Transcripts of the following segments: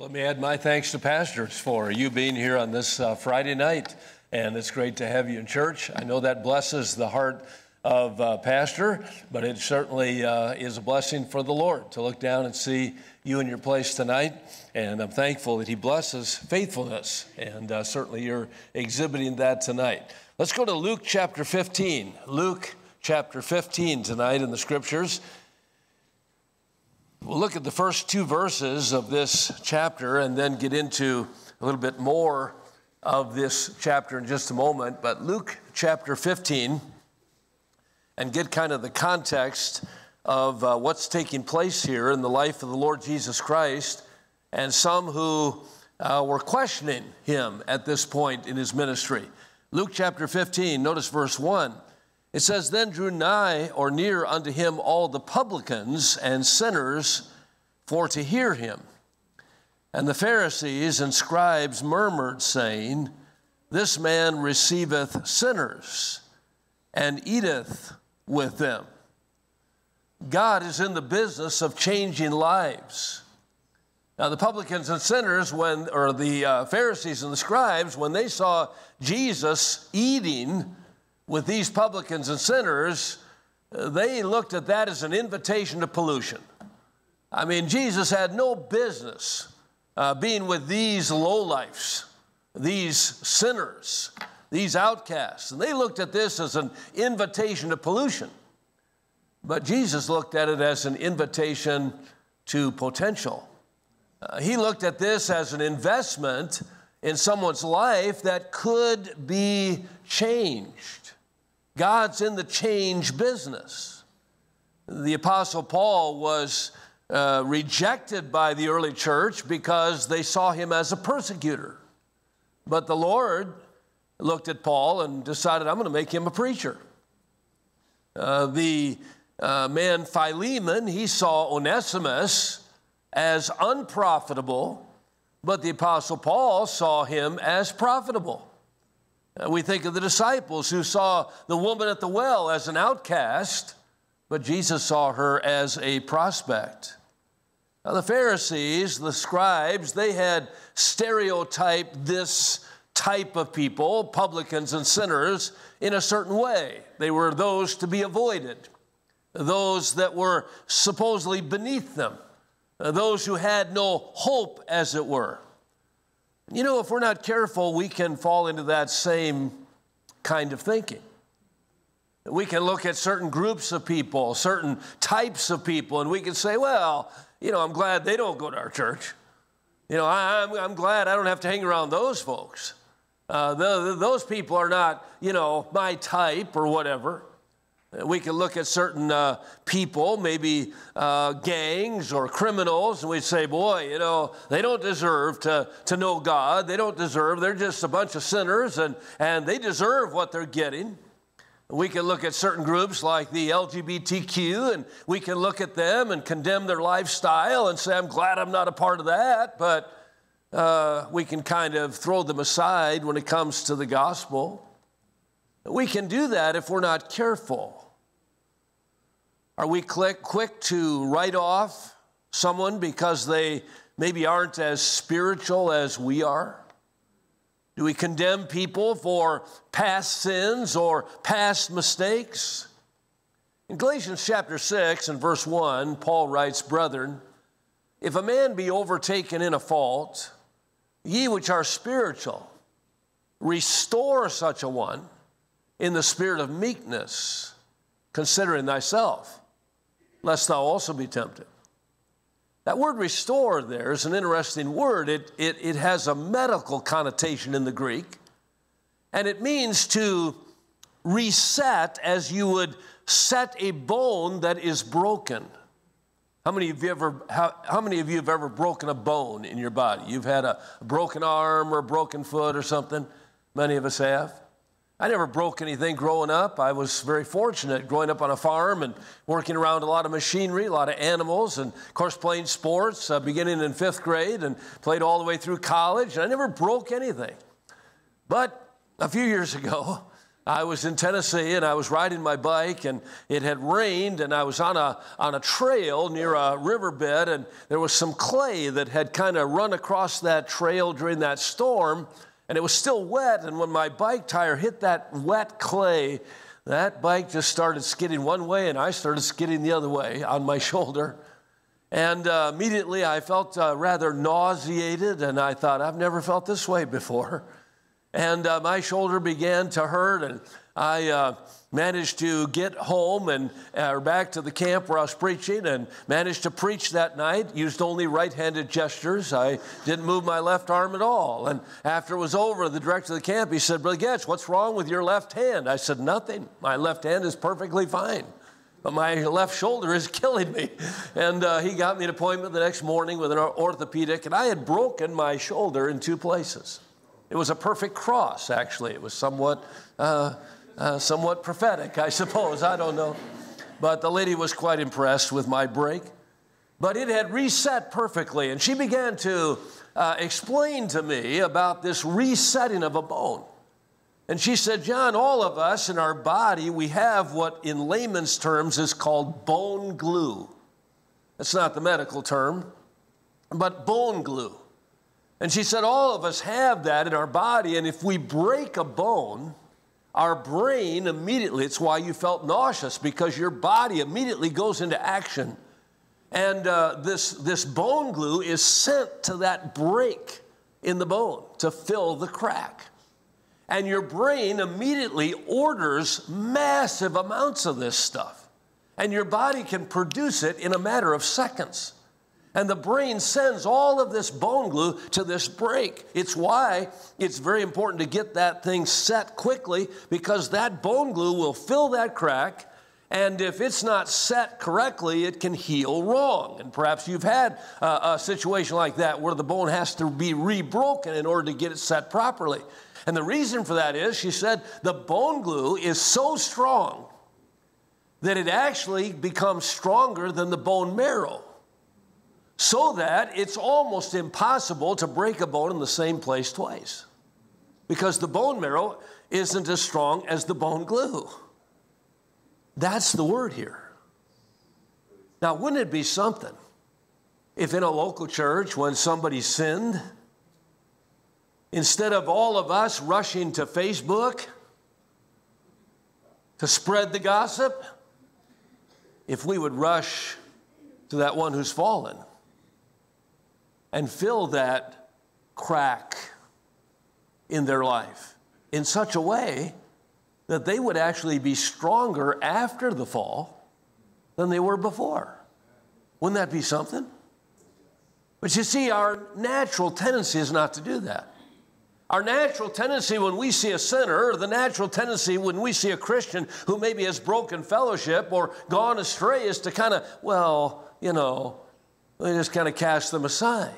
Well, let me add my thanks to pastors for you being here on this Friday night, and it's great to have you in church. I know that blesses the heart of pastor, but it certainly is a blessing for the Lord to look down and see you in your place tonight, and I'm thankful that he blesses faithfulness, and certainly you're exhibiting that tonight. Let's go to Luke chapter 15. Luke chapter 15 tonight in the scriptures. We'll look at the first two verses of this chapter and then get into a little bit more of this chapter in just a moment. But Luke chapter 15, and get kind of the context of what's taking place here in the life of the Lord Jesus Christ, and some who were questioning him at this point in his ministry. Luke chapter 15, notice verse 1. It says, "Then drew nigh or near unto him all the publicans and sinners for to hear him. And the Pharisees and scribes murmured, saying, This man receiveth sinners and eateth with them." God is in the business of changing lives. Now, the publicans and sinners, the Pharisees and the scribes, when they saw Jesus eating with these publicans and sinners, they looked at that as an invitation to pollution. I mean, Jesus had no business being with these lowlifes, these sinners, these outcasts. And they looked at this as an invitation to pollution. But Jesus looked at it as an invitation to potential. He looked at this as an investment in someone's life that could be changed. God's in the change business. The Apostle Paul was rejected by the early church because they saw him as a persecutor. But the Lord looked at Paul and decided, I'm going to make him a preacher. The man Philemon, he saw Onesimus as unprofitable, but the Apostle Paul saw him as profitable. We think of the disciples who saw the woman at the well as an outcast, but Jesus saw her as a prospect. Now, the Pharisees, the scribes, they had stereotyped this type of people, publicans and sinners, in a certain way. They were those to be avoided, those that were supposedly beneath them, those who had no hope, as it were. You know, if we're not careful, we can fall into that same kind of thinking. We can look at certain groups of people, certain types of people, and we can say, well, you know, I'm glad they don't go to our church. You know, I'm glad I don't have to hang around those folks. Those people are not, you know, my type or whatever. We can look at certain people, maybe gangs or criminals, and we'd say, boy, you know, they don't deserve to know God. They don't deserve, they're just a bunch of sinners, and they deserve what they're getting. We can look at certain groups like the LGBTQ, and we can look at them and condemn their lifestyle and say, I'm glad I'm not a part of that, but we can kind of throw them aside when it comes to the gospel. We can do that if we're not careful. Are we quick to write off someone because they maybe aren't as spiritual as we are? Do we condemn people for past sins or past mistakes? In Galatians chapter 6 and verse 1, Paul writes, Brethren, if a man be overtaken in a fault, ye which are spiritual, restore such a one in the spirit of meekness, considering thyself, lest thou also be tempted. That word restore there is an interesting word. It has a medical connotation in the Greek, and it means to reset as you would set a bone that is broken. How many of you have ever broken a bone in your body? You've had a broken arm or a broken foot or something? Many of us have. I never broke anything growing up. I was very fortunate growing up on a farm and working around a lot of machinery, a lot of animals, and of course playing sports beginning in 5th grade and played all the way through college. And I never broke anything. But a few years ago, I was in Tennessee and I was riding my bike and it had rained and I was on a trail near a riverbed and there was some clay that had kind of run across that trail during that storm and it was still wet, and when my bike tire hit that wet clay, that bike just started skidding one way and I started skidding the other way on my shoulder. And immediately I felt rather nauseated and I thought, I've never felt this way before. And my shoulder began to hurt, and I managed to get home and back to the camp where I was preaching and managed to preach that night, used only right-handed gestures. I didn't move my left arm at all. And after it was over, the director of the camp, he said, Brother Goetsch, what's wrong with your left hand? I said, nothing. My left hand is perfectly fine, but my left shoulder is killing me. And he got me an appointment the next morning with an orthopedic, and I had broken my shoulder in 2 places. It was a perfect cross, actually. It was somewhat prophetic, I suppose. I don't know. But the lady was quite impressed with my break. But it had reset perfectly. And she began to explain to me about this resetting of a bone. And she said, John, all of us in our body, we have what in layman's terms is called bone glue. That's not the medical term, but bone glue. And she said, all of us have that in our body, and if we break a bone, our brain immediately, it's why you felt nauseous, because your body immediately goes into action. And this bone glue is sent to that break in the bone to fill the crack. And your brain immediately orders massive amounts of this stuff. And your body can produce it in a matter of seconds. And the brain sends all of this bone glue to this break. It's why it's very important to get that thing set quickly, because that bone glue will fill that crack, and if it's not set correctly, it can heal wrong. And perhaps you've had a situation like that where the bone has to be rebroken in order to get it set properly. And the reason for that is, she said, the bone glue is so strong that it actually becomes stronger than the bone marrow, so that it's almost impossible to break a bone in the same place twice, because the bone marrow isn't as strong as the bone glue. That's the word here. Now, wouldn't it be something if in a local church, when somebody sinned, instead of all of us rushing to Facebook to spread the gossip, if we would rush to that one who's fallen and fill that crack in their life in such a way that they would actually be stronger after the fall than they were before. Wouldn't that be something? But you see, our natural tendency is not to do that. Our natural tendency when we see a sinner, or the natural tendency when we see a Christian who maybe has broken fellowship or gone astray, is to kind of, we just kind of cast them aside.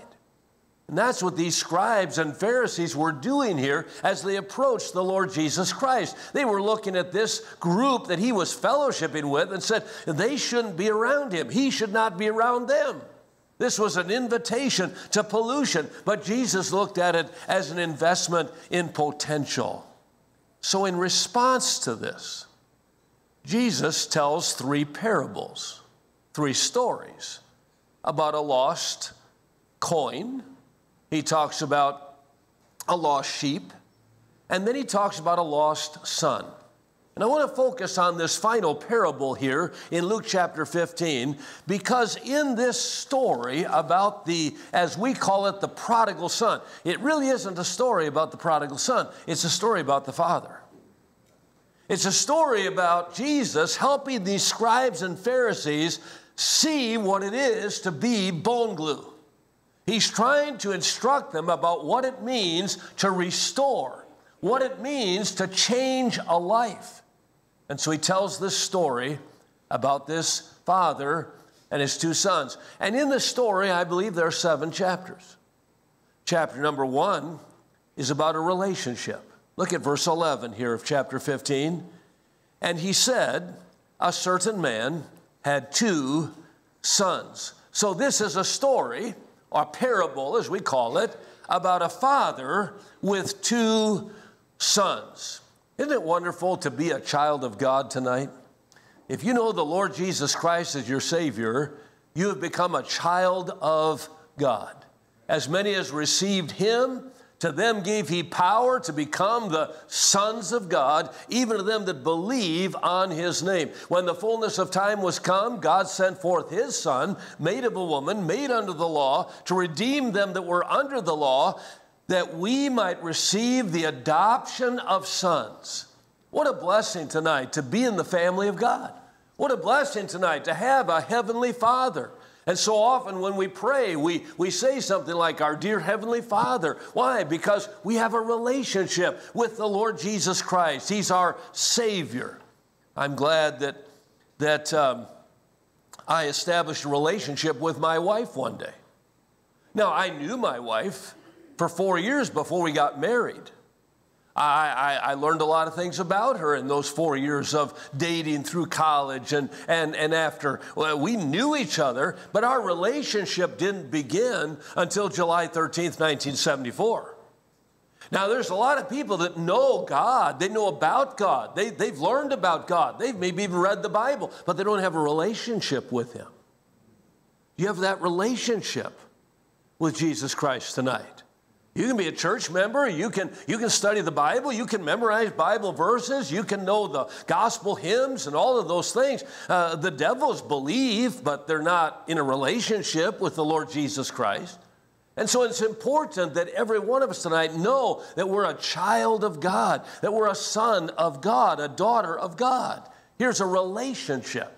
And that's what these scribes and Pharisees were doing here as they approached the Lord Jesus Christ. They were looking at this group that he was fellowshipping with and said they shouldn't be around him. He should not be around them. This was an invitation to pollution, but Jesus looked at it as an investment in potential. So in response to this, Jesus tells 3 parables, 3 stories about a lost coin. He talks about a lost sheep, and then he talks about a lost son. And I want to focus on this final parable here in Luke chapter 15, because in this story about as we call it, the prodigal son, it really isn't a story about the prodigal son. It's a story about the father. It's a story about Jesus helping these scribes and Pharisees see what it is to be bone glue. He's trying to instruct them about what it means to restore, what it means to change a life. And so he tells this story about this father and his 2 sons. And in this story, I believe there are 7 chapters. Chapter number 1 is about a relationship. Look at verse 11 here of chapter 15. And he said, a certain man had 2 sons. So this is a story, or parable as we call it, about a father with 2 sons. Isn't it wonderful to be a child of God tonight? If you know the Lord Jesus Christ as your Savior, you have become a child of God. As many as received him, to them gave he power to become the sons of God, even to them that believe on his name. When the fullness of time was come, God sent forth his Son, made of a woman, made under the law, to redeem them that were under the law, that we might receive the adoption of sons. What a blessing tonight to be in the family of God. What a blessing tonight to have a heavenly Father. And so often when we pray, we say something like, our dear Heavenly Father. Why? Because we have a relationship with the Lord Jesus Christ. He's our Savior. I'm glad that I established a relationship with my wife one day. Now, I knew my wife for 4 years before we got married. I learned a lot of things about her in those 4 years of dating through college and after. Well, we knew each other, but our relationship didn't begin until July 13th, 1974. Now, there's a lot of people that know God. They know about God. They've learned about God. They've maybe even read the Bible, but they don't have a relationship with him. Do you have that relationship with Jesus Christ tonight? You can be a church member. You can study the Bible. You can memorize Bible verses. You can know the gospel hymns and all of those things. The devils believe, but they're not in a relationship with the Lord Jesus Christ. And so it's important that every one of us tonight know that we're a child of God, that we're a son of God, a daughter of God. Here's a relationship.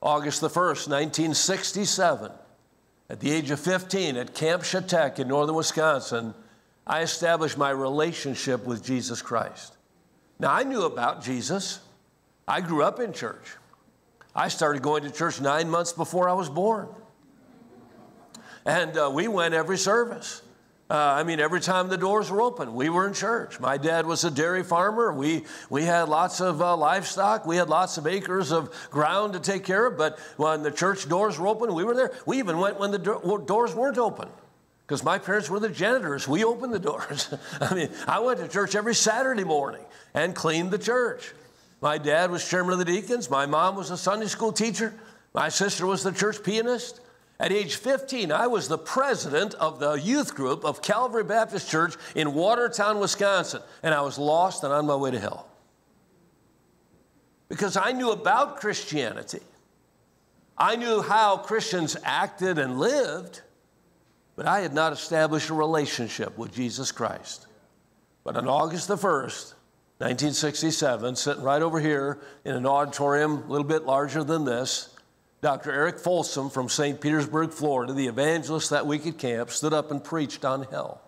August the 1st, 1967. At the age of 15 at Camp Shatek in northern Wisconsin, I established my relationship with Jesus Christ. Now, I knew about Jesus. I grew up in church. I started going to church 9 months before I was born. And we went every service. Every time the doors were open, we were in church. My dad was a dairy farmer. We had lots of livestock. We had lots of acres of ground to take care of. But when the church doors were open, we were there. We even went when the doors weren't open because my parents were the janitors. We opened the doors. I went to church every Saturday morning and cleaned the church. My dad was chairman of the deacons. My mom was a Sunday school teacher. My sister was the church pianist. At age 15, I was the president of the youth group of Calvary Baptist Church in Watertown, Wisconsin, and I was lost and on my way to hell. Because I knew about Christianity. I knew how Christians acted and lived, but I had not established a relationship with Jesus Christ. But on August the 1st, 1967, sitting right over here in an auditorium a little bit larger than this, Dr. Eric Folsom from St. Petersburg, Florida, the evangelist that week at camp, stood up and preached on hell.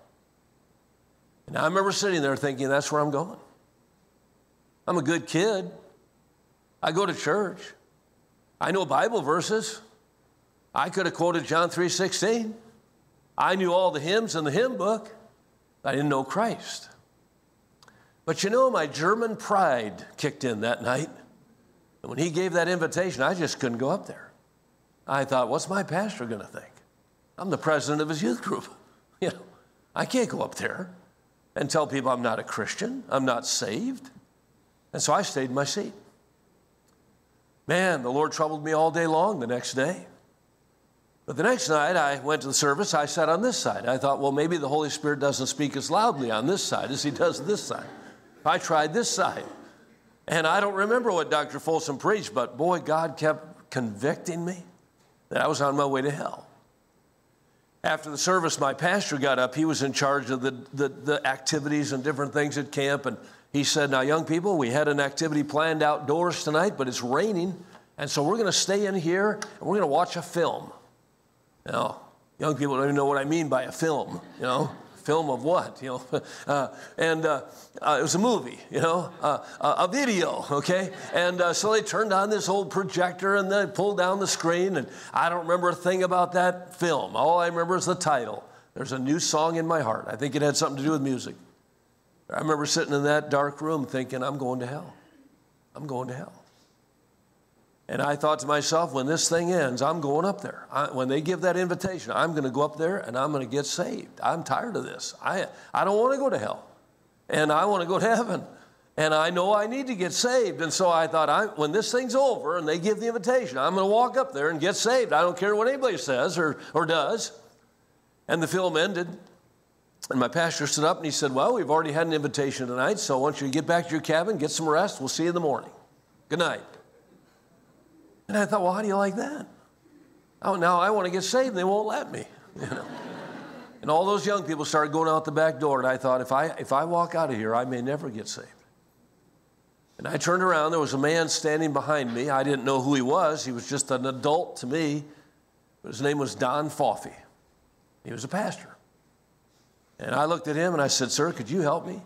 And I remember sitting there thinking, that's where I'm going. I'm a good kid. I go to church. I know Bible verses. I could have quoted John 3:16. I knew all the hymns in the hymn book. I didn't know Christ. But you know, my German pride kicked in that night. And when he gave that invitation, I just couldn't go up there. I thought, what's my pastor going to think? I'm the president of his youth group. I can't go up there and tell people I'm not a Christian. I'm not saved. And so I stayed in my seat. Man, the Lord troubled me all day long the next day. But the next night I went to the service. I sat on this side. I thought, well, maybe the Holy Spirit doesn't speak as loudly on this side as he does this side. I tried this side. And I don't remember what Dr. Folsom preached, but boy, God kept convicting me that I was on my way to hell. After the service, my pastor got up. He was in charge of the activities and different things at camp. And he said, now, young people, we had an activity planned outdoors tonight, but it's raining. And so we're going to stay in here and we're going to watch a film. Now, young people don't even know what I mean by a film, Film of what, it was a movie, a video, okay? And so they turned on this old projector and they pulled down the screen, and I don't remember a thing about that film. All I remember is the title. There's a new song in my heart. I think it had something to do with music. I remember sitting in that dark room thinking, I'm going to hell. I'm going to hell. And I thought to myself, when this thing ends, I'm going up there. When they give that invitation, I'm going to go up there and I'm going to get saved. I'm tired of this. I don't want to go to hell. And I want to go to heaven. And I know I need to get saved. And so I thought, when this thing's over and they give the invitation, I'm going to walk up there and get saved. I don't care what anybody says or does. And the film ended. And my pastor stood up and he said, well, we've already had an invitation tonight, so I want you to get back to your cabin, get some rest. We'll see you in the morning. Good night. And I thought, well, how do you like that? Oh, now I want to get saved and they won't let me. You know? And all those young people started going out the back door. And I thought, if I walk out of here, I may never get saved. And I turned around. There was a man standing behind me. I didn't know who he was. He was just an adult to me. But his name was Don Foffey. He was a pastor. And I looked at him and I said, sir, could you help me?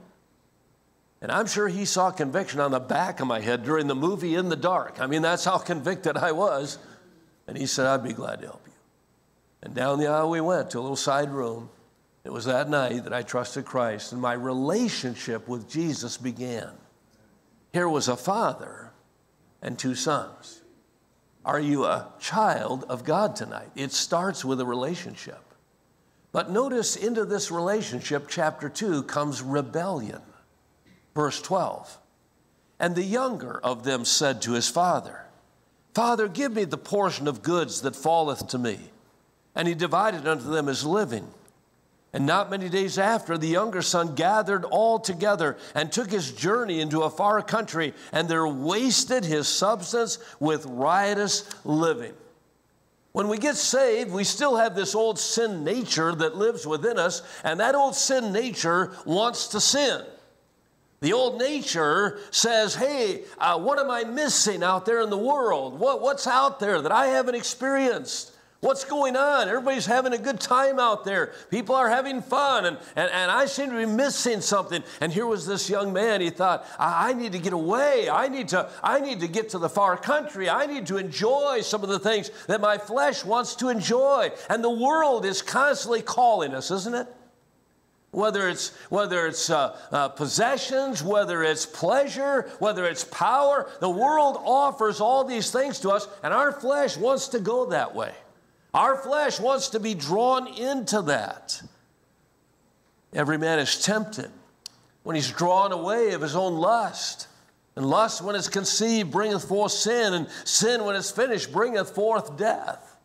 And I'm sure he saw conviction on the back of my head during the movie In the Dark. I mean, that's how convicted I was. And he said, I'd be glad to help you. And down the aisle we went to a little side room. It was that night that I trusted Christ, and my relationship with Jesus began. Here was a father and two sons. Are you a child of God tonight? It starts with a relationship. But notice into this relationship, chapter 2, comes rebellion. Verse 12, and the younger of them said to his father, Father, give me the portion of goods that falleth to me. And he divided unto them his living. And not many days after, the younger son gathered all together and took his journey into a far country, and there wasted his substance with riotous living. When we get saved, we still have this old sin nature that lives within us, and that old sin nature wants to sin. The old nature says, hey, what am I missing out there in the world? What's out there that I haven't experienced? What's going on? Everybody's having a good time out there. People are having fun, and I seem to be missing something. And here was this young man. He thought, I need to get away. I need to get to the far country. I need to enjoy some of the things that my flesh wants to enjoy. And the world is constantly calling us, isn't it? Whether it's possessions, whether it's pleasure, whether it's power, the world offers all these things to us, and our flesh wants to go that way. Our flesh wants to be drawn into that. Every man is tempted when he's drawn away of his own lust. And lust, when it's conceived, bringeth forth sin, and sin, when it's finished, bringeth forth death.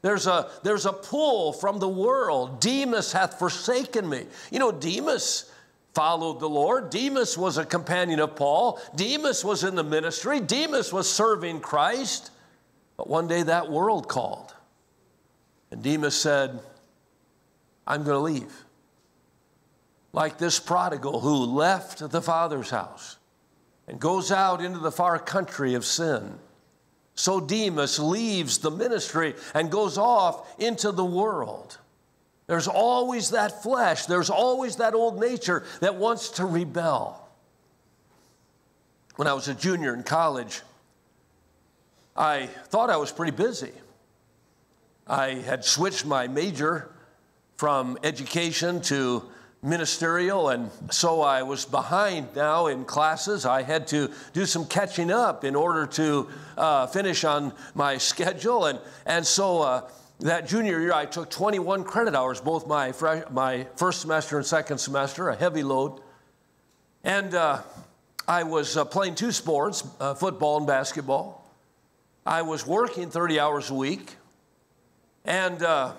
There's a pull from the world. Demas hath forsaken me. You know, Demas followed the Lord. Demas was a companion of Paul. Demas was in the ministry. Demas was serving Christ. But one day that world called. And Demas said, I'm going to leave. Like this prodigal who left the Father's house and goes out into the far country of sin. So Demas leaves the ministry and goes off into the world. There's always that flesh. There's always that old nature that wants to rebel. When I was a junior in college, I thought I was pretty busy. I had switched my major from education to ministerial, and so I was behind now in classes. I had to do some catching up in order to finish on my schedule, and so that junior year I took 21 credit hours, both my first semester and second semester, a heavy load, and I was playing two sports, football and basketball. I was working 30 hours a week. And I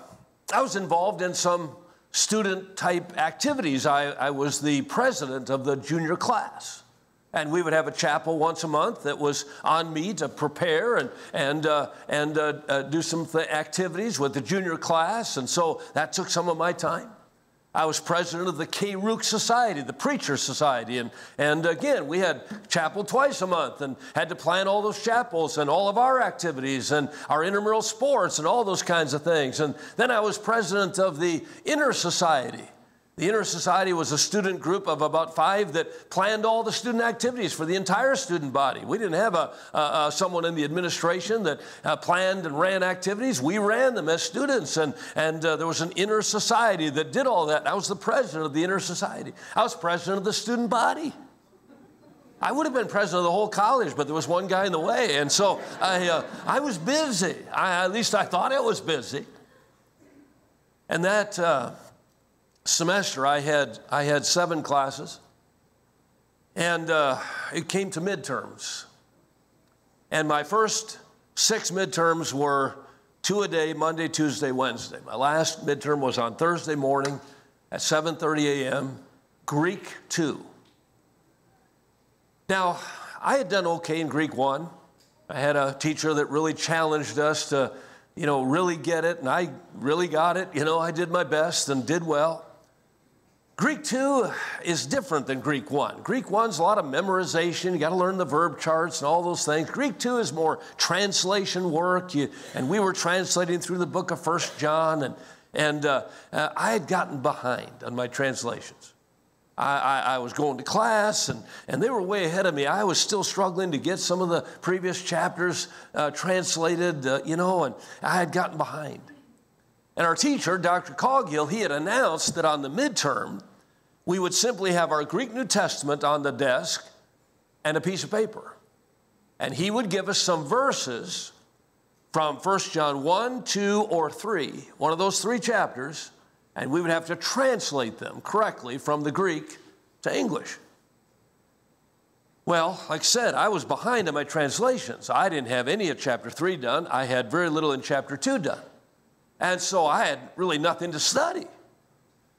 was involved in some student-type activities. I was the president of the junior class. And we would have a chapel once a month that was on me to prepare and do some activities with the junior class. And so that took some of my time. I was president of the K-Rook Society, the Preacher Society, and again, we had chapel twice a month and had to plan all those chapels and all of our activities and our intramural sports and all those kinds of things. And then I was president of the Inner Society. The Inner Society was a student group of about 5 that planned all the student activities for the entire student body. We didn't have someone in the administration that planned and ran activities. We ran them as students, and there was an Inner Society that did all that. I was the president of the Inner Society. I was president of the student body. I would have been president of the whole college, but there was one guy in the way, and so I was busy. At least I thought I was busy. And that semester, I had 7 classes, And it came to midterms. And my first 6 midterms were 2 a day, Monday, Tuesday, Wednesday. My last midterm was on Thursday morning at 7:30 a.m., Greek 2. Now, I had done okay in Greek 1. I had a teacher that really challenged us to, really get it, and I really got it. I did my best and did well. Greek 2 is different than Greek 1. Greek 1's a lot of memorization. You got to learn the verb charts and all those things. Greek 2 is more translation work. And we were translating through the book of 1 John, and I had gotten behind on my translations. I was going to class, and they were way ahead of me. I was still struggling to get some of the previous chapters translated, and I had gotten behind. And our teacher, Dr. Coghill, he had announced that on the midterm, we would simply have our Greek New Testament on the desk and a piece of paper. And he would give us some verses from 1 John 1, 2, or 3, one of those 3 chapters, and we would have to translate them correctly from the Greek to English. Well, like I said, I was behind on my translations. I didn't have any of chapter 3 done. I had very little in chapter 2 done. And so I had really nothing to study.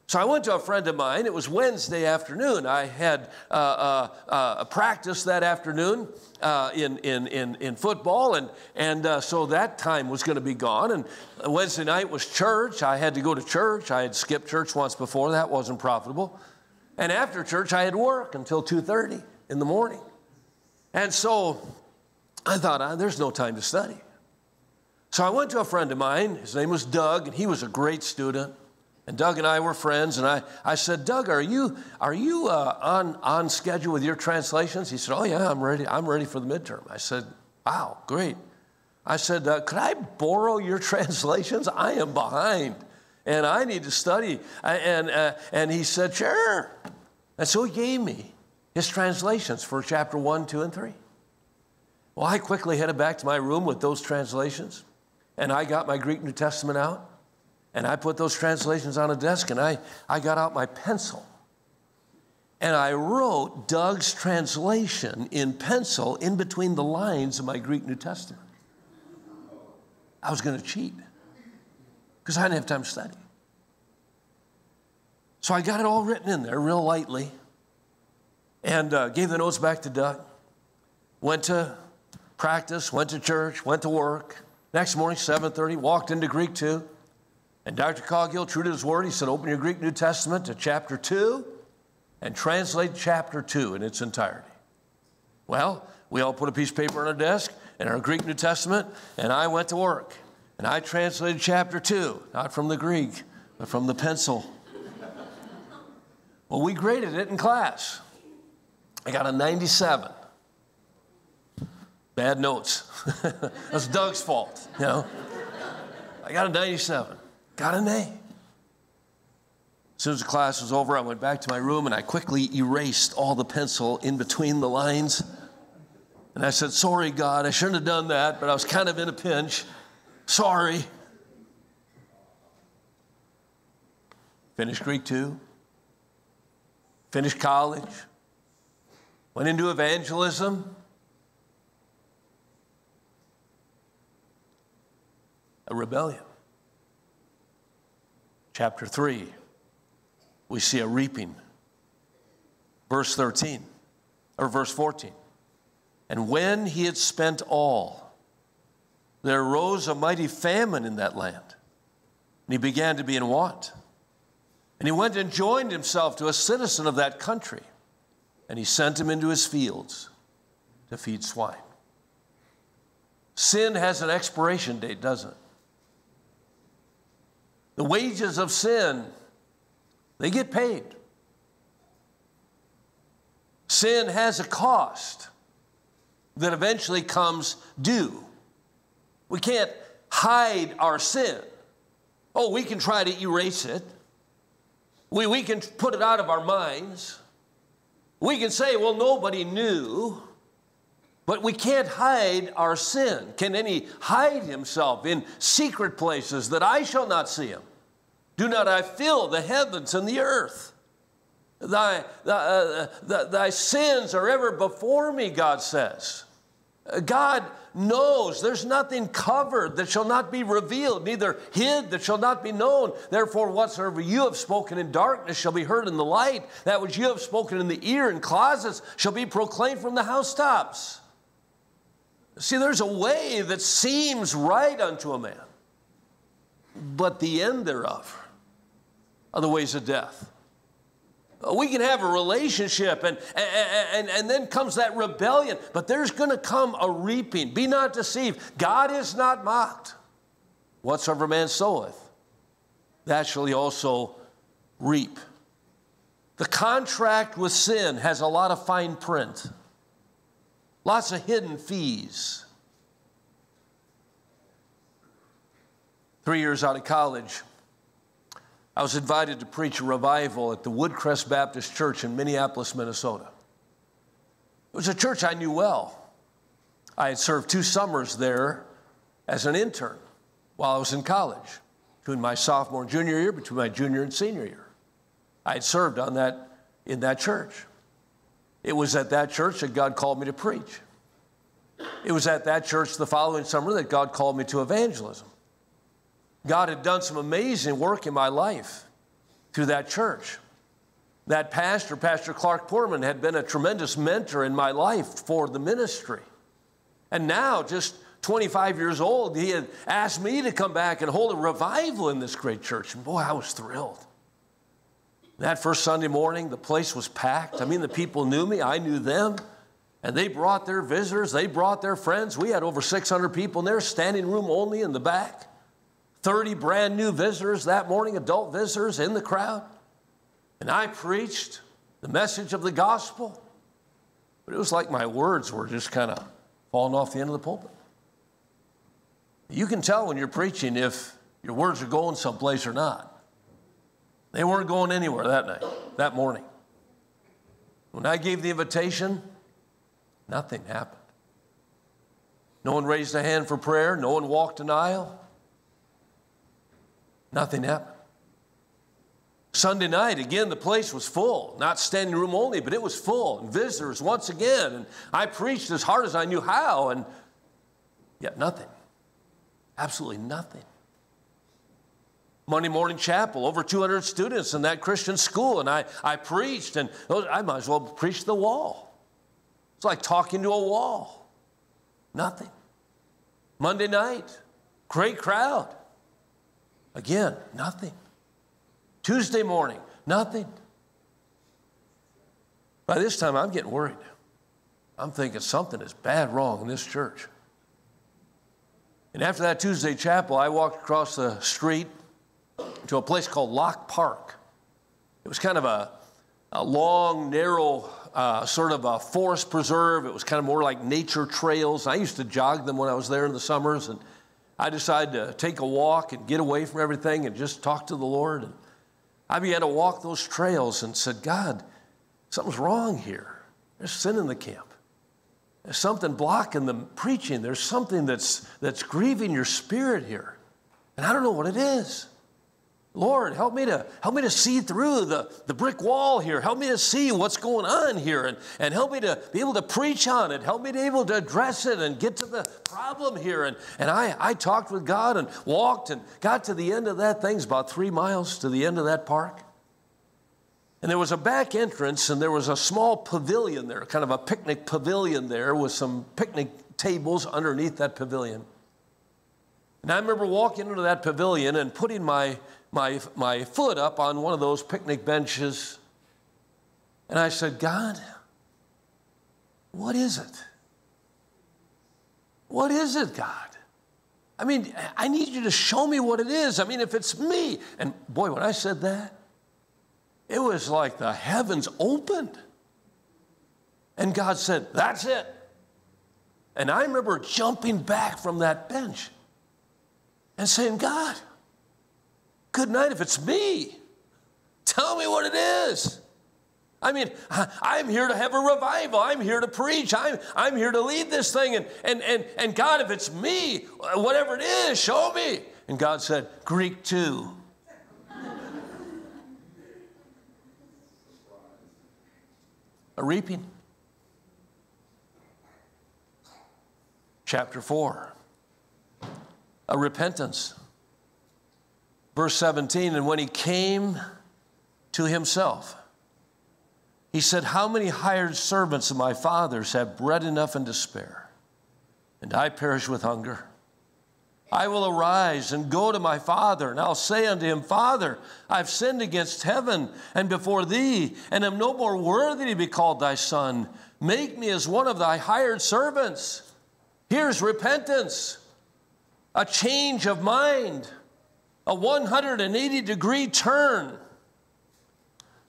So I went to a friend of mine. It was Wednesday afternoon. I had a practice that afternoon in football, and so that time was going to be gone. And Wednesday night was church. I had to go to church. I had skipped church once before. That wasn't profitable. And after church, I had work until 2:30 in the morning. And so I thought, there's no time to study. So I went to a friend of mine. His name was Doug, and he was a great student. And Doug and I were friends, and I said, Doug, are you on schedule with your translations? He said, oh, yeah, I'm ready for the midterm. I said, wow, great. I said, could I borrow your translations? I am behind, and I need to study. And he said, sure. And so he gave me his translations for chapter 1, 2, and 3. Well, I quickly headed back to my room with those translations. And I got my Greek New Testament out, and I put those translations on a desk, and I got out my pencil. And I wrote Doug's translation in pencil in between the lines of my Greek New Testament. I was going to cheat because I didn't have time to study. So I got it all written in there real lightly and gave the notes back to Doug. Went to practice, went to church, went to work. Next morning, 7:30, walked into Greek 2. And Dr. Coghill, true to his word, he said, open your Greek New Testament to chapter 2 and translate chapter 2 in its entirety. Well, we all put a piece of paper on our desk and our Greek New Testament, and I went to work. And I translated chapter 2, not from the Greek, but from the pencil. Well, we graded it in class. I got a 97. Bad notes. That's Doug's fault, I got a 97. Got an A. As soon as the class was over, I went back to my room and I quickly erased all the pencil in between the lines. And I said, sorry, God, I shouldn't have done that, but I was kind of in a pinch. Sorry. Finished Greek 2. Finished college. Went into evangelism. A rebellion. Chapter 3, we see a reaping. Verse 13, or verse 14. And when he had spent all, there arose a mighty famine in that land, and he began to be in want. And he went and joined himself to a citizen of that country, and he sent him into his fields to feed swine. Sin has an expiration date, doesn't it? The wages of sin, they get paid. Sin has a cost that eventually comes due. We can't hide our sin. Oh, we can try to erase it. We can put it out of our minds. We can say, well, nobody knew. But we can't hide our sin. Can any hide himself in secret places that I shall not see him? Do not I fill the heavens and the earth? Thy sins are ever before me, God says. God knows there's nothing covered that shall not be revealed, neither hid that shall not be known. Therefore, whatsoever you have spoken in darkness shall be heard in the light. That which you have spoken in the ear in closets shall be proclaimed from the housetops. See, there's a way that seems right unto a man, but the end thereof are the ways of death. We can have a relationship and then comes that rebellion, but there's going to come a reaping. Be not deceived. God is not mocked. Whatsoever man soweth, that shall he also reap. The contract with sin has a lot of fine print, lots of hidden fees. 3 years out of college, I was invited to preach a revival at the Woodcrest Baptist Church in Minneapolis, Minnesota. It was a church I knew well. I had served 2 summers there as an intern while I was in college, between my sophomore and junior year, between my junior and senior year. I had served in that church. It was at that church that God called me to preach. It was at that church the following summer that God called me to evangelism. God had done some amazing work in my life through that church. That pastor, Pastor Clark Portman, had been a tremendous mentor in my life for the ministry. And now, just 25 years old, he had asked me to come back and hold a revival in this great church. And boy, I was thrilled. That first Sunday morning, the place was packed. I mean, the people knew me, I knew them. And they brought their visitors, they brought their friends. We had over 600 people in there, standing room only in the back. 30 brand new visitors that morning, adult visitors in the crowd. And I preached the message of the gospel. But it was like my words were just kind of falling off the end of the pulpit. You can tell when you're preaching if your words are going someplace or not. They weren't going anywhere that night, that morning. When I gave the invitation, nothing happened. No one raised a hand for prayer. No one walked an aisle. Nothing happened. Sunday night, again, the place was full. Not standing room only, but it was full. And visitors once again. And I preached as hard as I knew how, and yet nothing. Absolutely nothing. Monday morning chapel, over 200 students in that Christian school. And I preached, and I might as well preach to the wall. It's like talking to a wall. Nothing. Monday night, great crowd. Again, nothing. Tuesday morning, nothing. By this time, I'm getting worried. I'm thinking something is bad wrong in this church. And after that Tuesday chapel, I walked across the street to a place called Lock Park. It was kind of a long, narrow, sort of a forest preserve. It was kind of more like nature trails. I used to jog them when I was there in the summers, and I decided to take a walk and get away from everything and just talk to the Lord. And I began to walk those trails and said, God, something's wrong here. There's sin in the camp. There's something blocking the preaching. There's something that's grieving your spirit here. And I don't know what it is. Lord, help me to see through the brick wall here. Help me to see what's going on here, and help me to be able to preach on it. Help me to be able to address it and get to the problem here. And I talked with God and walked and got to the end of that thing. It's about 3 miles to the end of that park. And there was a back entrance, and there was a small pavilion there, kind of a picnic pavilion there with some picnic tables underneath that pavilion. And I remember walking into that pavilion and putting my foot up on one of those picnic benches. And I said, God, what is it? What is it, God? I mean, I need you to show me what it is. I mean, if it's me. And boy, when I said that, it was like the heavens opened. And God said, that's it. And I remember jumping back from that bench and saying, God, good night if it's me. Tell me what it is. I mean, I'm here to have a revival. I'm here to preach. I'm here to lead this thing. And God, if it's me, whatever it is, show me. And God said, Greek 2. a reaping. Chapter 4, a repentance. Verse 17, and when he came to himself, he said, how many hired servants of my father's have bread enough and to spare, and I perish with hunger? I will arise and go to my father, and I'll say unto him, Father, I've sinned against heaven and before thee, and am no more worthy to be called thy son. Make me as one of thy hired servants. Here's repentance, a change of mind, a 180-degree turn.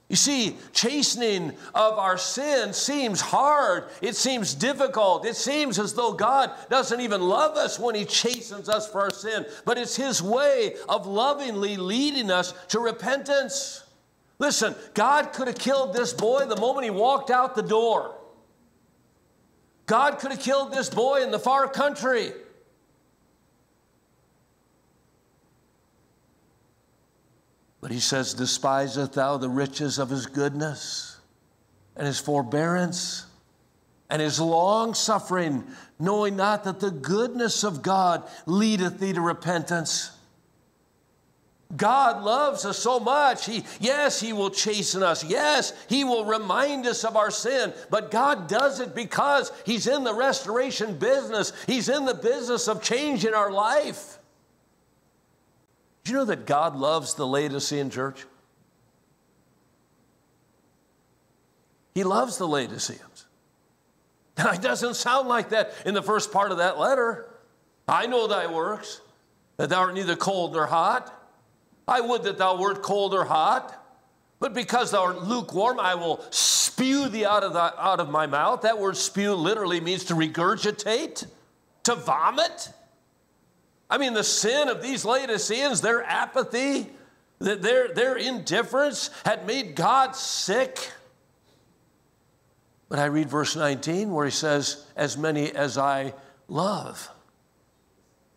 You see, chastening of our sin seems hard. It seems difficult. It seems as though God doesn't even love us when he chastens us for our sin. But it's his way of lovingly leading us to repentance. Listen, God could have killed this boy the moment he walked out the door. God could have killed this boy in the far country. But he says, despiseth thou the riches of his goodness and his forbearance and his long suffering, knowing not that the goodness of God leadeth thee to repentance. God loves us so much. Yes, he will chasten us. Yes, he will remind us of our sin. But God does it because he's in the restoration business. He's in the business of changing our life. Do you know that God loves the Laodicean church? He loves the Laodiceans. Now, it doesn't sound like that in the first part of that letter. I know thy works, that thou art neither cold nor hot. I would that thou wert cold or hot, but because thou art lukewarm, I will spew thee out of my mouth. That word spew literally means to regurgitate, to vomit. I mean, the sin of these Laodiceans, their apathy, their indifference had made God sick. But I read verse 19 where he says, as many as I love,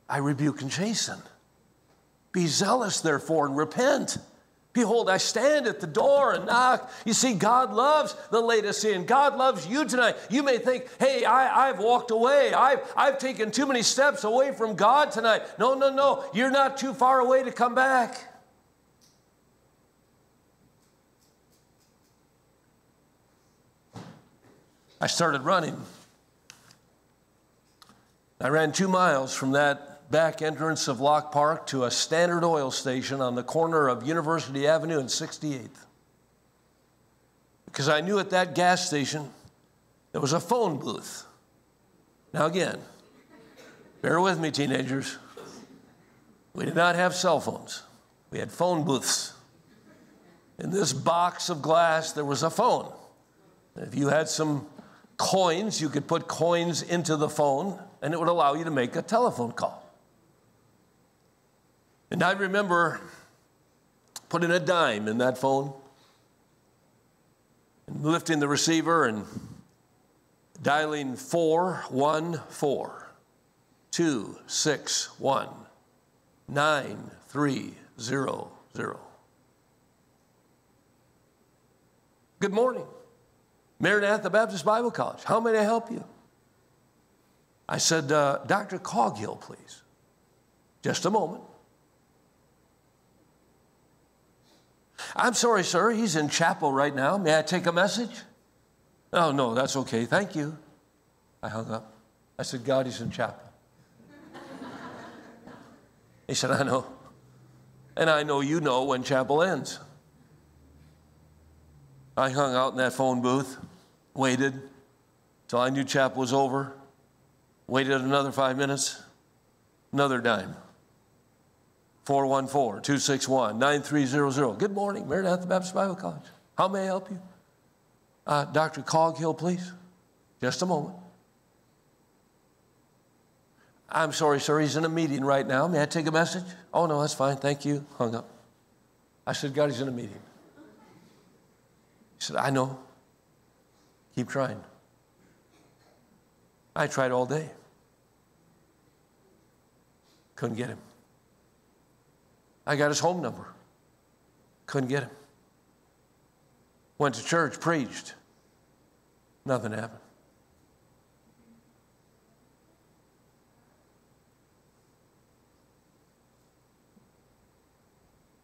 I rebuke and chasten. Be zealous, therefore, and repent. Behold, I stand at the door and knock. You see, God loves the Laodicean. God loves you tonight. You may think, hey, I've walked away. I've taken too many steps away from God tonight. No. You're not too far away to come back. I started running. I ran 2 miles from that back entrance of Lock Park to a Standard Oil station on the corner of University Avenue and 68th. Because I knew at that gas station there was a phone booth. Now again, bear with me, teenagers. We did not have cell phones. We had phone booths. In this box of glass, there was a phone. If you had some coins, you could put coins into the phone, and it would allow you to make a telephone call. And I remember putting a dime in that phone and lifting the receiver and dialing 414-261-9300. Good morning. Maranatha Baptist Bible College. How may I help you? I said, Dr. Coghill, please. Just a moment. I'm sorry, sir. He's in chapel right now. May I take a message? Oh, no, that's okay. Thank you. I hung up. I said, God, he's in chapel. He said, I know. And I know you know when chapel ends. I hung out in that phone booth, waited till I knew chapel was over, waited another 5 minutes, another dime. 414-261-9300. Good morning, Maranatha Baptist Bible College. How may I help you? Dr. Coghill, please. Just a moment. I'm sorry, sir. He's in a meeting right now. May I take a message? Oh, no, that's fine. Thank you. Hung up. I said, God, he's in a meeting. He said, I know. Keep trying. I tried all day. Couldn't get him. I got his home number. Couldn't get him. Went to church, preached. Nothing happened.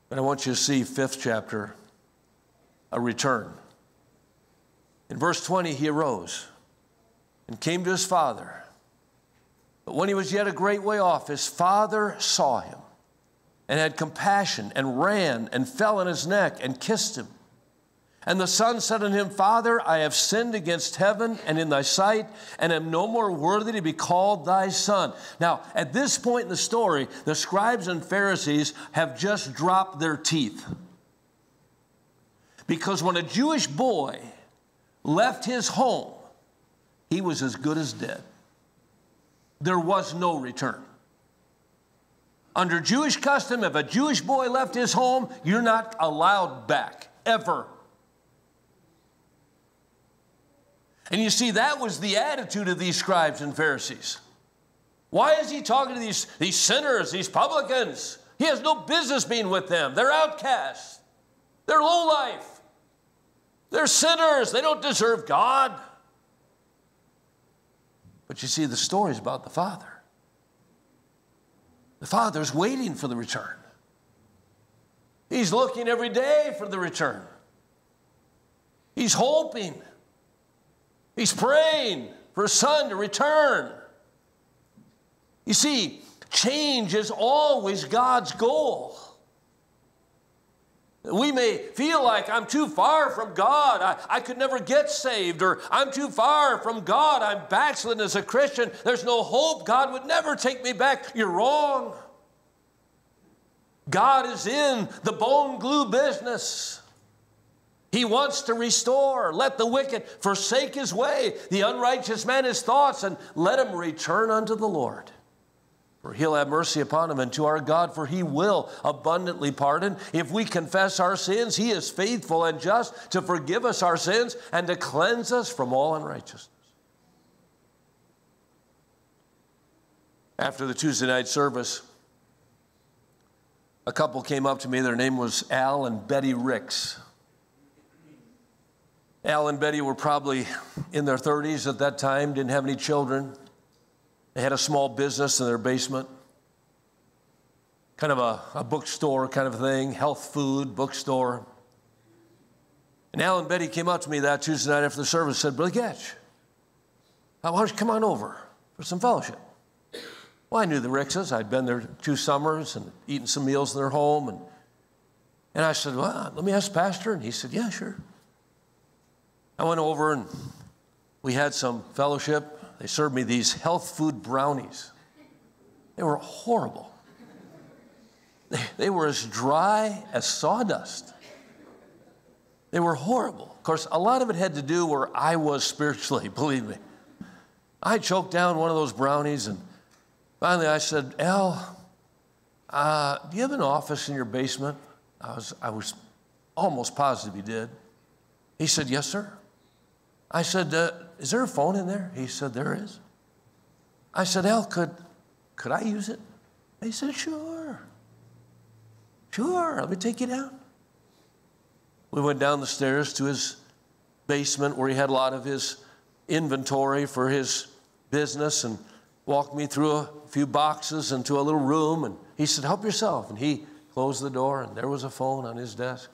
But I want you to see 5th chapter, a return. In verse 20, he arose and came to his father. But when he was yet a great way off, his father saw him and had compassion and ran and fell on his neck and kissed him. And the son said unto him, Father, I have sinned against heaven and in thy sight, and am no more worthy to be called thy son. Now, at this point in the story, the scribes and Pharisees have just dropped their teeth. Because when a Jewish boy left his home, he was as good as dead. There was no return. Under Jewish custom, if a Jewish boy left his home, you're not allowed back, ever. And you see, that was the attitude of these scribes and Pharisees. Why is he talking to these sinners, these publicans? He has no business being with them. They're outcasts. They're lowlife. They're sinners. They don't deserve God. But you see, the story is about the Father. The Father's waiting for the return. He's looking every day for the return. He's hoping. He's praying for his son to return. You see, change is always God's goal. We may feel like I'm too far from God. I could never get saved. Or I'm too far from God. I'm backslidden as a Christian. There's no hope. God would never take me back. You're wrong. God is in the bone glue business. He wants to restore. Let the wicked forsake his way, the unrighteous man his thoughts, and let him return unto the Lord. For he'll have mercy upon him, and to our God, for he will abundantly pardon. If we confess our sins, he is faithful and just to forgive us our sins and to cleanse us from all unrighteousness. After the Tuesday night service, a couple came up to me. Their name was Al and Betty Ricks. Al and Betty were probably in their 30s at that time, didn't have any children. They had a small business in their basement, kind of a bookstore kind of thing, health food bookstore. And Al and Betty came up to me that Tuesday night after the service and said, Brother Goetsch, why don't you come on over for some fellowship? Well, I knew the Rickses. I'd been there 2 summers and eaten some meals in their home. And I said, well, let me ask the pastor. And he said, yeah, sure. I went over and we had some fellowship. They served me these health food brownies. They were horrible. They were as dry as sawdust. They were horrible. Of course, a lot of it had to do where I was spiritually, believe me. I choked down one of those brownies, and finally I said, Al, do you have an office in your basement? I was almost positive he did. He said, yes, sir. I said, is there a phone in there? He said, there is. I said, Al, could I use it? He said, sure. Sure, let me take you down. We went down the stairs to his basement where he had a lot of his inventory for his business and walked me through a few boxes into a little room. And he said, help yourself. And he closed the door, and there was a phone on his desk.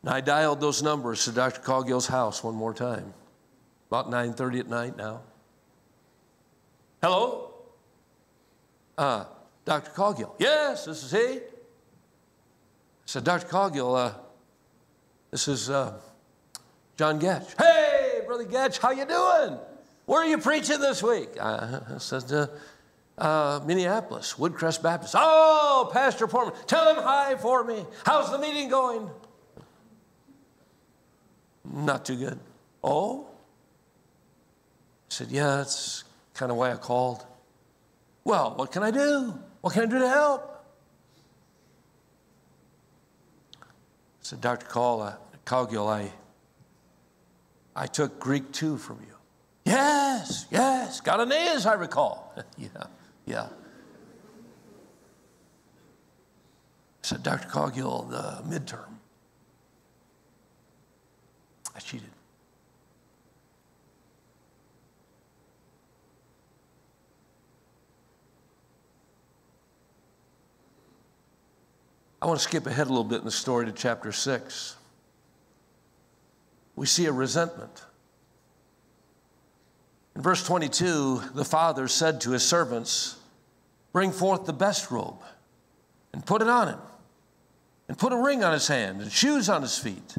And I dialed those numbers to Dr. Coggill's house one more time, about 9:30 at night now. Hello? Dr. Coggill. Yes, this is he. I said, Dr. Coggill, this is John Goetsch. Hey, Brother Goetsch, how you doing? Where are you preaching this week? I said, Minneapolis, Woodcrest Baptist. Oh, Pastor Portman, tell him hi for me. How's the meeting going? Not too good. Oh? I said, yeah, that's kind of why I called. Well, what can I do? What can I do to help? I said, Dr. Coggill, I took Greek 2 from you. Yes, got an A as I recall. yeah. I said, Dr. Coggill, the midterm. I cheated. I want to skip ahead a little bit in the story to chapter 6. We see a resentment. In verse 22, the father said to his servants, bring forth the best robe and put it on him, and put a ring on his hand and shoes on his feet,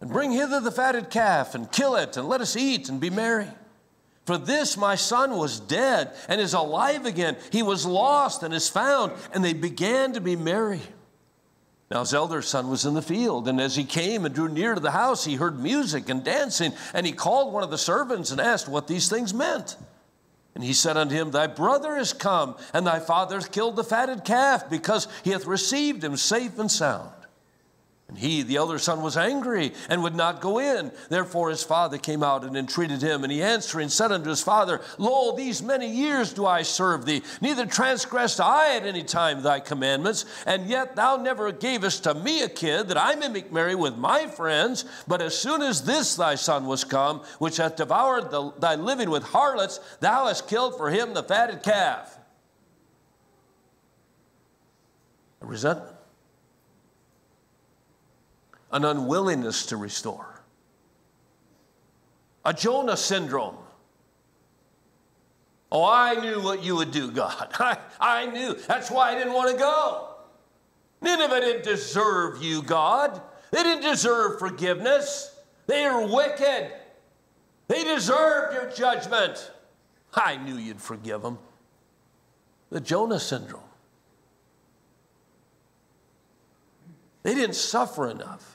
and bring hither the fatted calf and kill it, and let us eat and be merry. For this my son was dead and is alive again. He was lost and is found. And they began to be merry. Now his elder son was in the field, and as he came and drew near to the house, he heard music and dancing, and he called one of the servants and asked what these things meant. And he said unto him, thy brother is come, and thy father hath killed the fatted calf, because he hath received him safe and sound. And he, the elder son, was angry and would not go in. Therefore his father came out and entreated him. And he answering said unto his father, lo, these many years do I serve thee, neither transgressed I at any time thy commandments. And yet thou never gavest to me a kid, that I may make merry with my friends. But as soon as this thy son was come, which hath devoured thy living with harlots, thou hast killed for him the fatted calf. A resentment. An unwillingness to restore. A Jonah syndrome. Oh, I knew what you would do, God. I knew. That's why I didn't want to go. Nineveh didn't deserve you, God. They didn't deserve forgiveness. They are wicked. They deserved your judgment. I knew you'd forgive them. The Jonah syndrome. They didn't suffer enough.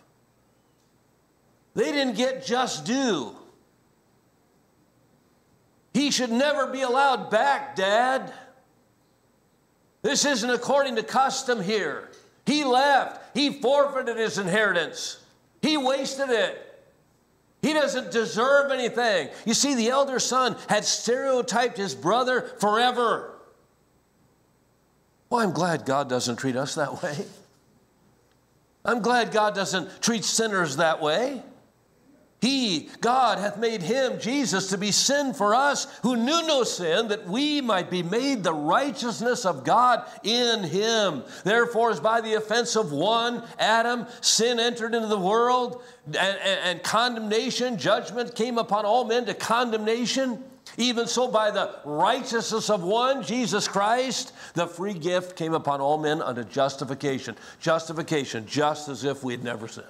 They didn't get just due. He should never be allowed back, Dad. This isn't according to custom here. He left. He forfeited his inheritance. He wasted it. He doesn't deserve anything. You see, the elder son had stereotyped his brother forever. Well, I'm glad God doesn't treat us that way. I'm glad God doesn't treat sinners that way. He, God, hath made him, Jesus, to be sin for us, who knew no sin, that we might be made the righteousness of God in him. Therefore, as by the offense of one, Adam, sin entered into the world, and condemnation, judgment came upon all men to condemnation. Even so, by the righteousness of one, Jesus Christ, the free gift came upon all men unto justification. Justification, just as if we had never sinned.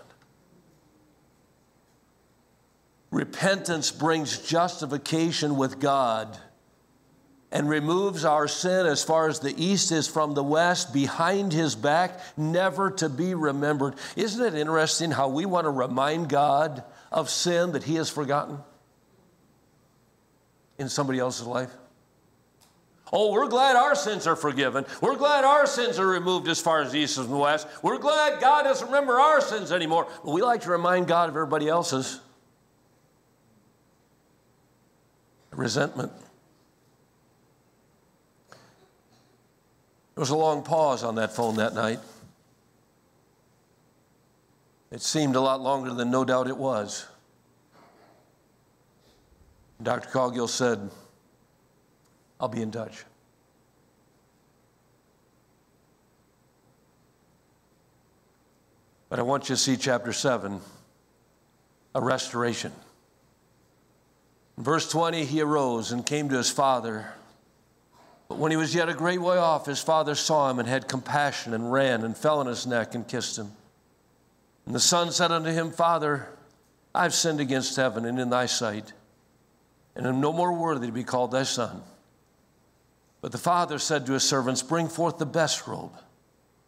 Repentance brings justification with God and removes our sin as far as the east is from the west, behind his back, never to be remembered. Isn't it interesting how we want to remind God of sin that he has forgotten in somebody else's life? Oh, we're glad our sins are forgiven. We're glad our sins are removed as far as the east is from the west. We're glad God doesn't remember our sins anymore. But we like to remind God of everybody else's. Resentment. There was a long pause on that phone that night. It seemed a lot longer than no doubt it was. Dr. Coggill said, I'll be in touch. But I want you to see chapter 7, a restoration. In verse 20, he arose and came to his father. But when he was yet a great way off, his father saw him and had compassion and ran and fell on his neck and kissed him. And the son said unto him, Father, I have sinned against heaven and in thy sight, and am no more worthy to be called thy son. But the father said to his servants, bring forth the best robe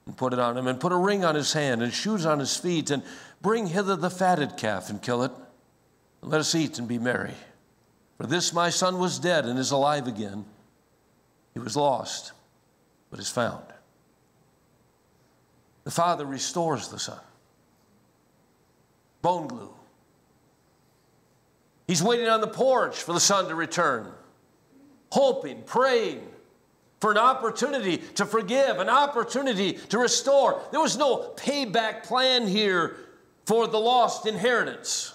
and put it on him, and put a ring on his hand and shoes on his feet, and bring hither the fatted calf and kill it, and let us eat and be merry. For this my son was dead and is alive again. He was lost, but is found. The father restores the son. Bone glue. He's waiting on the porch for the son to return, hoping, praying for an opportunity to forgive, an opportunity to restore. There was no payback plan here for the lost inheritance.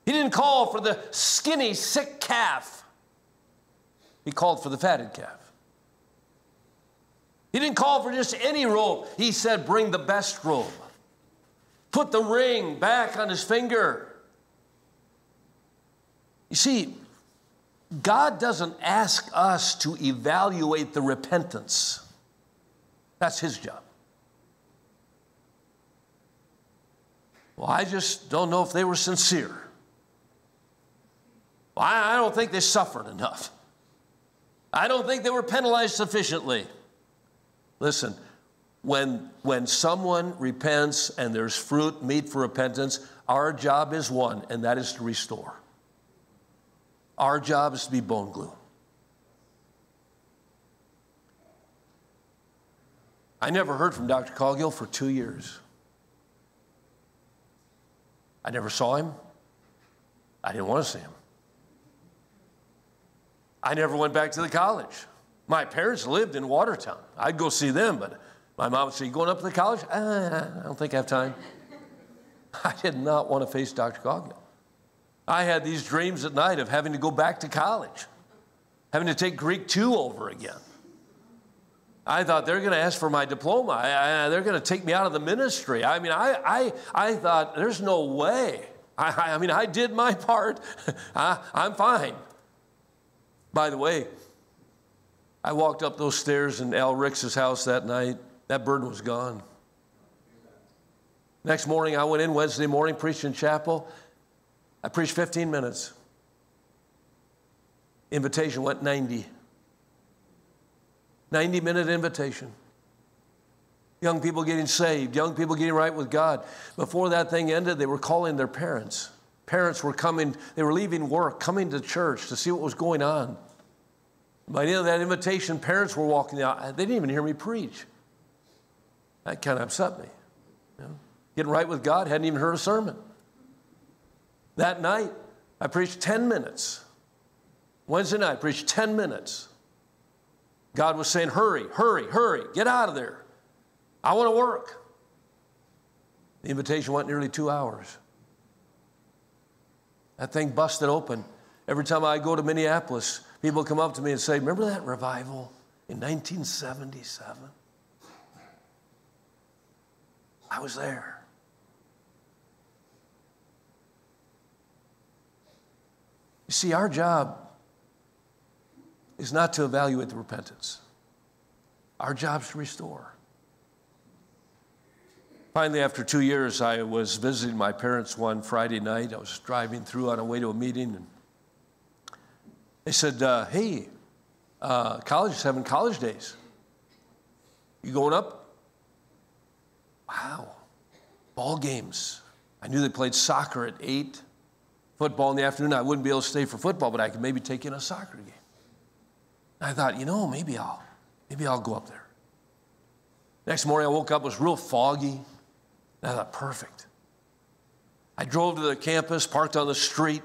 He didn't call for the skinny, sick calf. He called for the fatted calf. He didn't call for just any robe. He said, bring the best robe. Put the ring back on his finger. You see, God doesn't ask us to evaluate the repentance. That's his job. Well, I just don't know if they were sincere. Well, I don't think they suffered enough. I don't think they were penalized sufficiently. Listen, when someone repents and there's fruit, meat for repentance, our job is one, and that is to restore. Our job is to be bone glue. I never heard from Dr. Coggill for 2 years. I never saw him. I didn't want to see him. I never went back to the college. My parents lived in Watertown. I'd go see them, but my mom would say, you going up to the college? I don't think I have time. I did not want to face Dr. Coggill. I had these dreams at night of having to go back to college, having to take Greek 2 over again. I thought they're going to ask for my diploma. They're going to take me out of the ministry. I mean, I thought there's no way. I mean, I did my part. I'm fine. By the way, I walked up those stairs in Al Ricks's house that night. That burden was gone. Next morning, I went in Wednesday morning, preached in chapel. I preached 15 minutes. Invitation went 90. 90-minute invitation. Young people getting saved, young people getting right with God. Before that thing ended, they were calling their parents. Parents were coming, they were leaving work, coming to church to see what was going on. By the end of that invitation, parents were walking out. They didn't even hear me preach. That kind of upset me. You know? Getting right with God, hadn't even heard a sermon. That night, I preached 10 minutes. Wednesday night, I preached 10 minutes. God was saying, hurry, hurry, hurry, get out of there. I want to work. The invitation went nearly 2 hours. That thing busted open. Every time I go to Minneapolis, people come up to me and say, remember that revival in 1977? I was there. You see, our job is not to evaluate the repentance. Our job is to restore. Finally, after 2 years, I was visiting my parents one Friday night. I was driving through on the way to a meeting, and they said, hey, college is having college days. You going up? Wow. Ball games. I knew they played soccer at 8, football in the afternoon. I wouldn't be able to stay for football, but I could maybe take in a soccer game. And I thought, you know, maybe I'll go up there. Next morning, I woke up, it was real foggy. And I thought, perfect. I drove to the campus, parked on the street,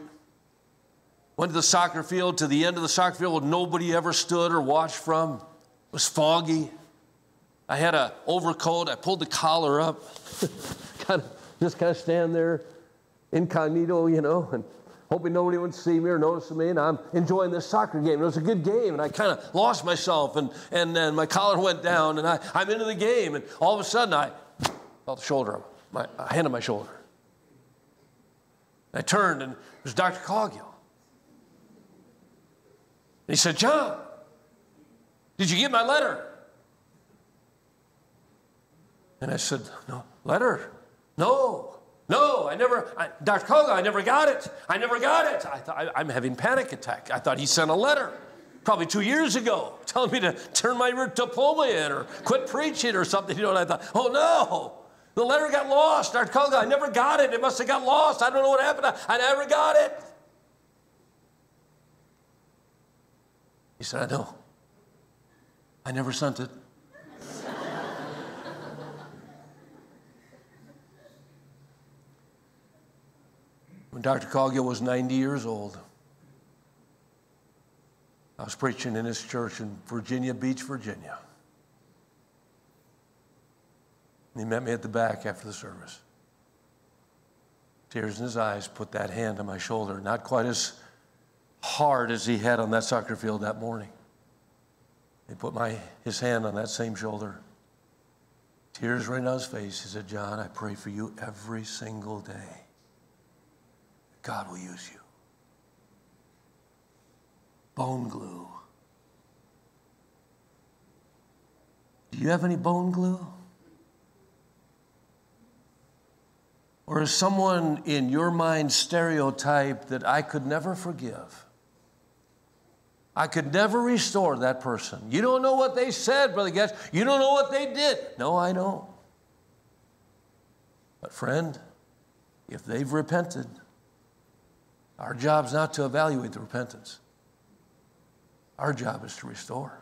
went to the soccer field, to the end of the soccer field where nobody ever stood or watched from. It was foggy. I had an overcoat. I pulled the collar up, just kind of stand there incognito, you know, and hoping nobody would see me or notice me. And I'm enjoying this soccer game. It was a good game, and I kind of lost myself, and then my collar went down, and I'm into the game, and all of a sudden I felt the shoulder, a hand on my shoulder. I turned, and it was Dr. Coggill. And he said, John, did you get my letter? And I said, no, letter? No, Dr. Coggill, I never got it. I thought, I'm having a panic attack. I thought he sent a letter, probably 2 years ago, telling me to turn my diploma in or quit preaching or something. You know, and I thought, oh no, the letter got lost. Dr. Coggill, I never got it. It must have got lost. I don't know what happened. I never got it. He said, I know. I never sent it. When Dr. Coggill was 90 years old, I was preaching in his church in Virginia Beach, Virginia. And he met me at the back after the service. Tears in his eyes, put that hand on my shoulder, not quite as hard as he had on that soccer field that morning. He put his hand on that same shoulder. Tears right down his face. He said, John, I pray for you every single day. God will use you. Bone glue. Do you have any bone glue? Or is someone in your mind stereotyped that I could never forgive? I could never restore that person. You don't know what they said, Brother Goetsch. You don't know what they did. No, I know. But friend, if they've repented, our job's not to evaluate the repentance. Our job is to restore.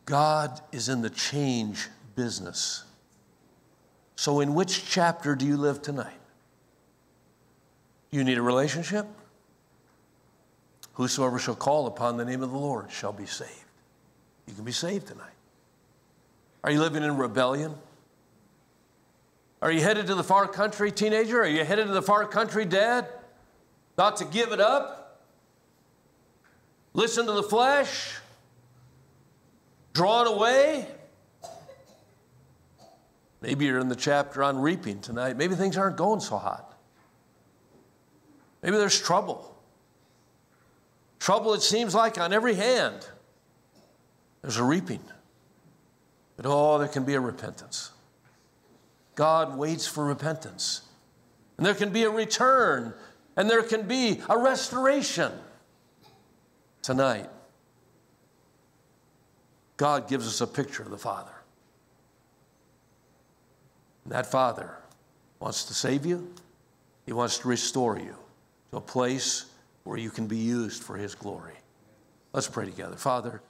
God is in the change business. So in which chapter do you live tonight? You need a relationship? Whosoever shall call upon the name of the Lord shall be saved. You can be saved tonight. Are you living in rebellion? Are you headed to the far country, teenager? Are you headed to the far country, dad? About to give it up? Listen to the flesh? Drawn away? Maybe you're in the chapter on reaping tonight. Maybe things aren't going so hot. Maybe there's trouble. Trouble, it seems like, on every hand. There's a reaping. But there can be a repentance. God waits for repentance. And there can be a return. And there can be a restoration. Tonight, God gives us a picture of the Father. And that Father wants to save you. He wants to restore you to a place where you can be used for His glory. Let's pray together. Father,